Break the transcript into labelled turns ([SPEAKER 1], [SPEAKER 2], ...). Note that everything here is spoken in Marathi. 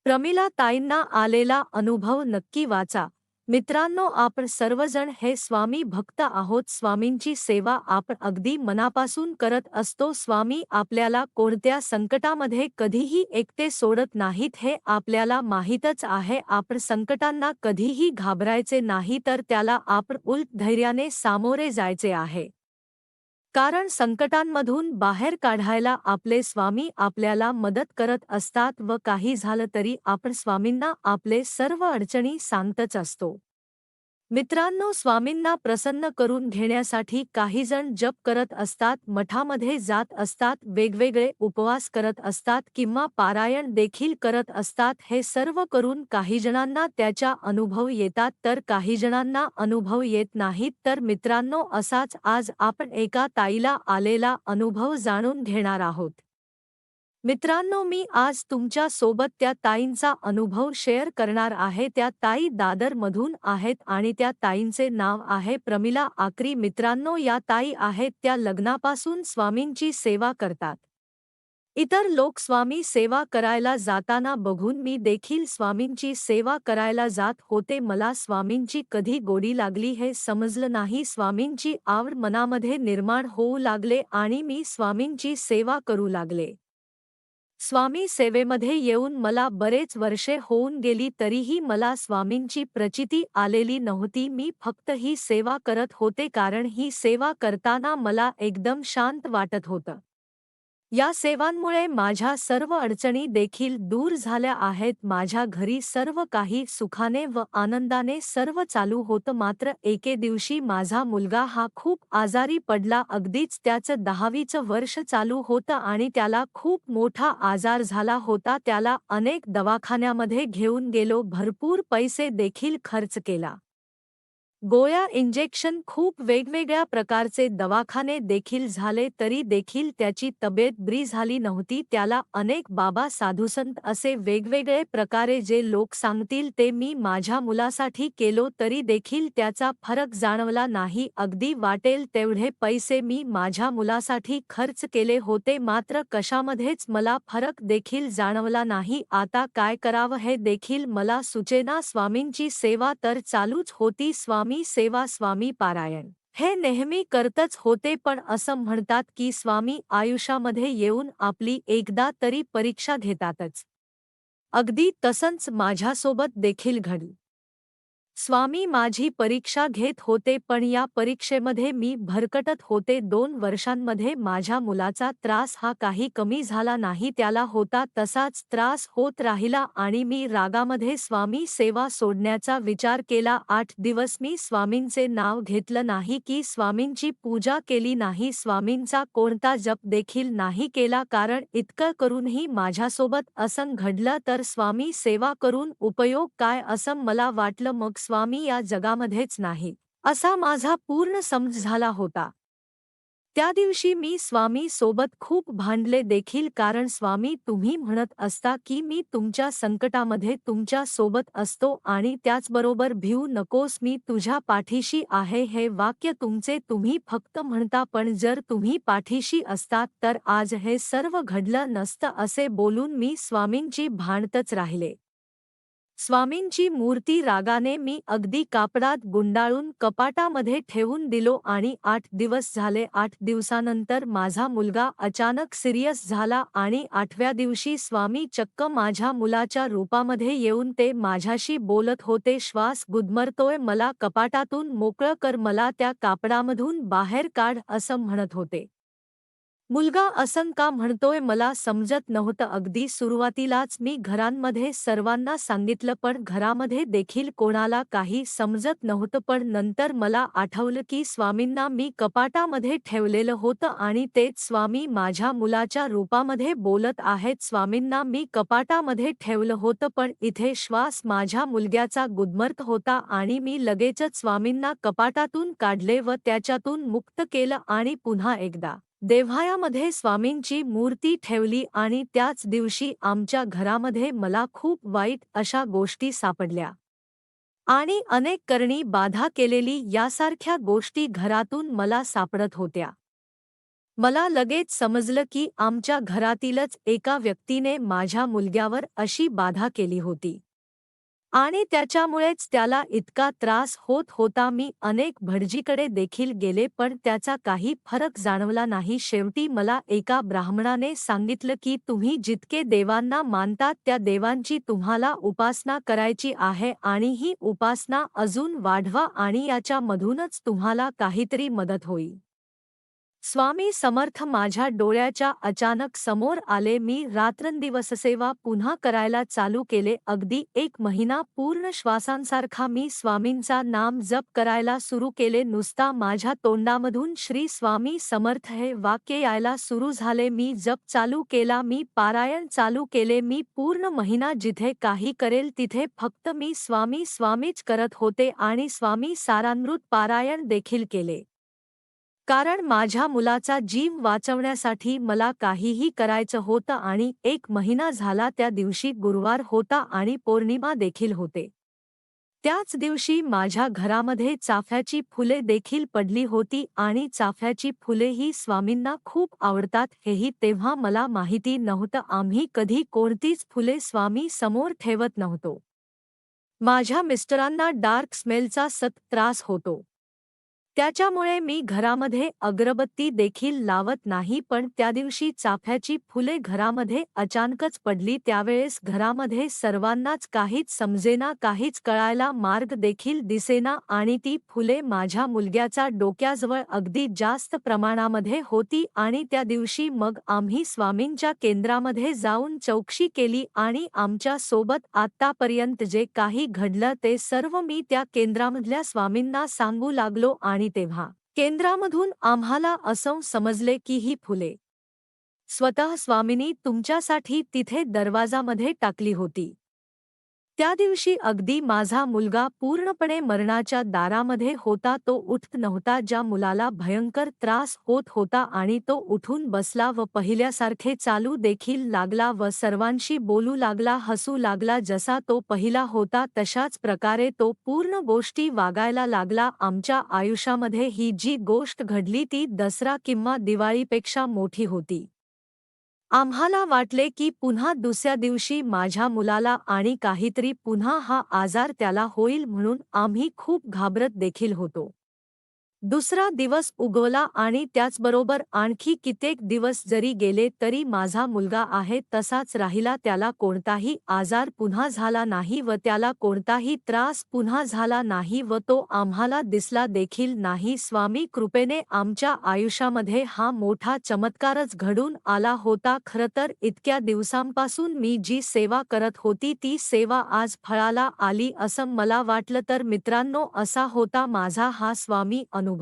[SPEAKER 1] प्रमिला ताईंना आलेला अनुभव नक्की वाचा. मित्रांनो, आपण सर्वजण हे स्वामी भक्त आहोत. स्वामींची सेवा आपण अगदी मनापासून करत असतो. स्वामी आपल्याला कोणत्या संकटामध्ये कधीही एकटे सोडत नाहीत हे आपल्याला माहीतच आहे. आपण संकटांना कधीही घाबरायचे नाही, तर त्याला आपण उलट धैर्याने सामोरे जायचे आहे. कारण संकटांमधून बाहेर काढायला आपले स्वामी आपल्याला मदत करत असतात व काही झालं तरी आपण स्वामींना आपले सर्व अडचणी सांगतच असतो. मित्रांनो, स्वामींना प्रसन्न करून घेण्यासाठी काहीजण जप करत असतात, मठामध्ये जात असतात, वेगवेगळे उपवास करत असतात किंवा पारायण देखील करत असतात. हे सर्व करून काही जणांना त्याच्या अनुभव येतात, तर काही जणांना अनुभव येत नाहीत. तर मित्रांनो, असाच आज आपण एका ताईला आलेला अनुभव जाणून घेणार आहोत. मित्रांनो, मी आज तुमच्या सोबत त्या ताईंचा अनुभव शेअर करणार आहे. त्या ताई दादरमधून आहेत आणि त्या ताईंचे नाव आहे प्रमिला आकरी. मित्रांनो, या ताई आहेत त्या लग्नापासून स्वामींची सेवा करतात. इतर लोक स्वामी सेवा करायला जाताना बघून मी देखील स्वामींची सेवा करायला जात होते. मला स्वामींची कधी गोडी लागली हे समजलं नाही. स्वामींची आवड मनामध्ये निर्माण होऊ लागले आणि मी स्वामींची सेवा करू लागले. स्वामी सेवेमध्ये येऊन मला बरेच वर्षे होऊन गेली, तरीही मला स्वामींची प्रचिती आलेली नव्हती. मी फक्त ही सेवा करत होते, कारण ही सेवा करताना मला एकदम शांत वाटत होतं. या सेवांमुळे माझ्या सर्व अडचणी देखील दूर झाल्या आहेत. माझ्या घरी सर्व काही सुखाने व आनंदाने सर्व चालू होतं. मात्र एके दिवशी माझा मुलगा हा खूप आजारी पडला. अगदीच त्याचं 10वीचं वर्ष चालू होतं आणि त्याला खूप मोठा आजार झाला होता. त्याला अनेक दवाखान्यामध्ये घेऊन गेलो, भरपूर पैसे देखील खर्च केला. गोळ्या, इंजेक्शन, खूप वेगवेगळ्या प्रकारचे दवाखाने देखील झाले, तरी देखील त्याची तब्येत बरी झाली नव्हती. त्याला अनेक बाबा, साधुसंत असे वेगवेगळे प्रकारे जे लोक सांगतील ते मी माझ्या मुलासाठी केलो, तरी देखील त्याचा फरक जाणवला नाही. अगदी वाटेल तेवढे पैसे मी माझ्या मुलासाठी खर्च केले होते, मात्र कशामध्येच मला फरक देखील जाणवला नाही. आता काय करावं हे देखील मला सुचेना. स्वामींची सेवा तर चालूच होती. स्वामी सेवा, स्वामी पारायण हे नेहमी करतच होते, पण असं म्हणतात की स्वामी आयुष्यामध्ये येऊन आपली एकदा तरी परीक्षा घेतातच. अगदी तसंच माझ्यासोबत देखील घडलं. स्वामी माझी परीक्षा घेत होते, पण या परीक्षेमध्ये मी भरकटत होते. 2 वर्षांमध्ये माझ्या मुलाचा त्रास हा काही कमी झाला नाही. त्याला होता तसाच त्रास होत राहिला आणि मी रागामध्ये स्वामी सेवा सोडण्याचा विचार केला. 8 दिवस मी स्वामींचे नाव घेतलं नाही, की स्वामींची पूजा केली नाही, स्वामींचा कोणता जप देखील नाही केला. कारण इतकं करूनही माझ्यासोबत असं घडलं, तर स्वामी सेवा करून उपयोग काय असं मला वाटलं. मग स्वामी या जगामध्येच नाही असा माझा पूर्ण समज झाला होता. त्या दिवशी मी स्वामी सोबत खूप भांडले देखील, कारण स्वामी तुम्ही म्हणत असता की मी तुमच्या संकटामध्ये तुमच्या सोबत असतो आणि त्याचबरोबर भिवू नकोस, मी तुझ्या पाठीशी आहे. हे वाक्य तुमचे तुम्ही फक्त म्हणता, पण जर तुम्ही पाठीशी असतात तर आज हे सर्व घडलं नसतं. असे बोलून मी स्वामींची भांडतच राहिले. स्वामींची मूर्ती रागाने मी अगदी कापडात गुंडाळून कपाटामध्ये ठेवून दिलो आणि 8 दिवस झाले. 8 दिवसानंतर माझा मुलगा अचानक सिरियस झाला आणि 8व्या दिवशी स्वामी चक्क माझ्या मुलाच्या रूपामध्ये येऊन ते माझ्याशी बोलत होते. श्वास गुदमरतोय, मला कपाटातून मोकळं कर, मला त्या कापडामधून बाहेर काढ असं म्हणत होते. मुलगा असं का म्हणतोय मला समजत नव्हतं. अगदी सुरुवातीलाच मी घरांमध्ये सर्वांना सांगितलं, पण घरामध्ये देखील कोणाला काही समजत नव्हतं. पण नंतर मला आठवलं की स्वामींना मी कपाटामध्ये ठेवलेलं होतं आणि तेच स्वामी माझ्या मुलाच्या रूपामध्ये बोलत आहेत. स्वामींना मी कपाटामध्ये ठेवलं होतं, पण इथे श्वास माझ्या मुलग्याचा गुदमरत होता आणि मी लगेचच स्वामींना कपाटातून काढले व त्याच्यातून मुक्त केलं आणि पुन्हा एकदा देव्हाऱ्यामध्ये स्वामींची मूर्ती ठेवली. आणि त्याच दिवशी आमच्या घरामध्ये मला खूप वाईट अशा गोष्टी सापडल्या आणि अनेक करणी बाधा केलेली यासारख्या गोष्टी घरातून मला सापडत होत्या. मला लगेच समजलं की आमच्या घरातीलच एका व्यक्तीने माझ्या मुलग्यावर अशी बाधा केली होती आणि त्याच्यामुळेच त्याला इतका त्रास होत होता. मी अनेक भटजीकडे देखील गेले पण त्याचा काही फरक जाणवला नाही. शेवटी मला एका ब्राह्मणाने सांगितलं की तुम्ही जितके देवांना मानतात त्या देवांची तुम्हाला उपासना करायची आहे आणि ही उपासना अजून वाढवा आणि याच्यामधूनच तुम्हाला काहीतरी मदत होईल. स्वामी समर्थ माझ्या डोळ्याच्या अचानक समोर आले. मी रात्रंदिवस सेवा पुन्हा करायला चालू केले. अगदी 1 महिना पूर्ण श्वासांसारखा मी स्वामींचा नाम जप करायला सुरू केले. नुसता माझ्या तोंडामधून श्री स्वामी समर्थ हे वाक्य यायला सुरू झाले. मी जप चालू केला, मी पारायण चालू केले. मी पूर्ण महिना जिथे काही करेल तिथे फक्त मी स्वामी स्वामीच करत होते आणि स्वामी सारामृत पारायण देखील केले. कारण माझ्या मुलाचा जीव वाचवण्यासाठी मला काहीही करायचं होतं आणि 1 महिना झाला. त्या दिवशी गुरुवार होता आणि पौर्णिमा देखील होते. त्याच दिवशी माझ्या घरामध्ये चाफ्याची फुले देखील पडली होती आणि चाफ्याची फुले ही स्वामींना खूप आवडतात हेही तेव्हा मला माहिती नव्हतं. आम्ही कधी कोणतीच फुले स्वामी समोर ठेवत नव्हतो. माझ्या मिस्टरांना डार्क स्मेलचा सतत त्रास होतो. त्याच्यामुळे मी घरामध्ये अगरबत्ती देखील लावत नाही. पण त्या दिवशी चाफ्याची फुले घरामध्ये अचानकच पडली. त्यावेळेस घरामध्ये सर्वांनाच काहीच समजेना, काहीच कळायला मार्ग देखील दिसेना आणि ती फुले माझ्या मुलग्याच्या डोक्याजवळ अगदी जास्त प्रमाणामध्ये होती. आणि त्या दिवशी मग आम्ही स्वामींच्या केंद्रामध्ये जाऊन चौकशी केली आणि आमच्या सोबत आत्तापर्यंत जे काही घडलं ते सर्व मी त्या केंद्रामधल्या स्वामींना सांगू लागलो. आणि तेव्हा केंद्रामधून आम्हाला असं समजले की ही फुले स्वतः स्वामींनी तुमच्यासाठी तिथे दरवाजामध्ये टाकली होती. त्या दिवशी अगदी माझा मुलगा पूर्णपणे मरणाच्या दारामध्ये होता. तो उठत नव्हता. ज्या मुलाला भयंकर त्रास होत होता आणि तो उठून बसला व पहिल्यासारखे चालू देखील लागला व सर्वांशी बोलू लागला, हसू लागला. जसा तो पहिला होता तशाच प्रकारे तो पूर्ण गोष्टी वागायला लागला. आमच्या आयुष्यामध्ये ही जी गोष्ट घडली ती दसरा किंवा दिवाळीपेक्षा मोठी होती. आम्हाला वाटले की पुन्हा दुसऱ्या दिवशी माझ्या मुलाला आणि काहीतरी पुन्हा हा आजार त्याला होईल म्हणून आम्ही खूप घाबरत देखील होतो. दुसरा दिवस उगवला आणि त्याचबरोबर आणखी कित्येक दिवस जरी गेले तरी माझा मुलगा आहे तसाच राहिला. त्याला कोणताही आजार पुन्हा झाला नाही व त्याला कोणताही त्रास पुन्हा झाला नाही व तो आम्हाला दिसला देखील नाही. स्वामी कृपेने आमच्या आयुष्यामध्ये हा मोठा चमत्कारच घडून आला होता. खरं तर इतक्या दिवसांपासून मी जी सेवा करत होती ती सेवा आज फळाला आली असं मला वाटलं. तर मित्रांनो, असा होता माझा हा स्वामी अनुभव.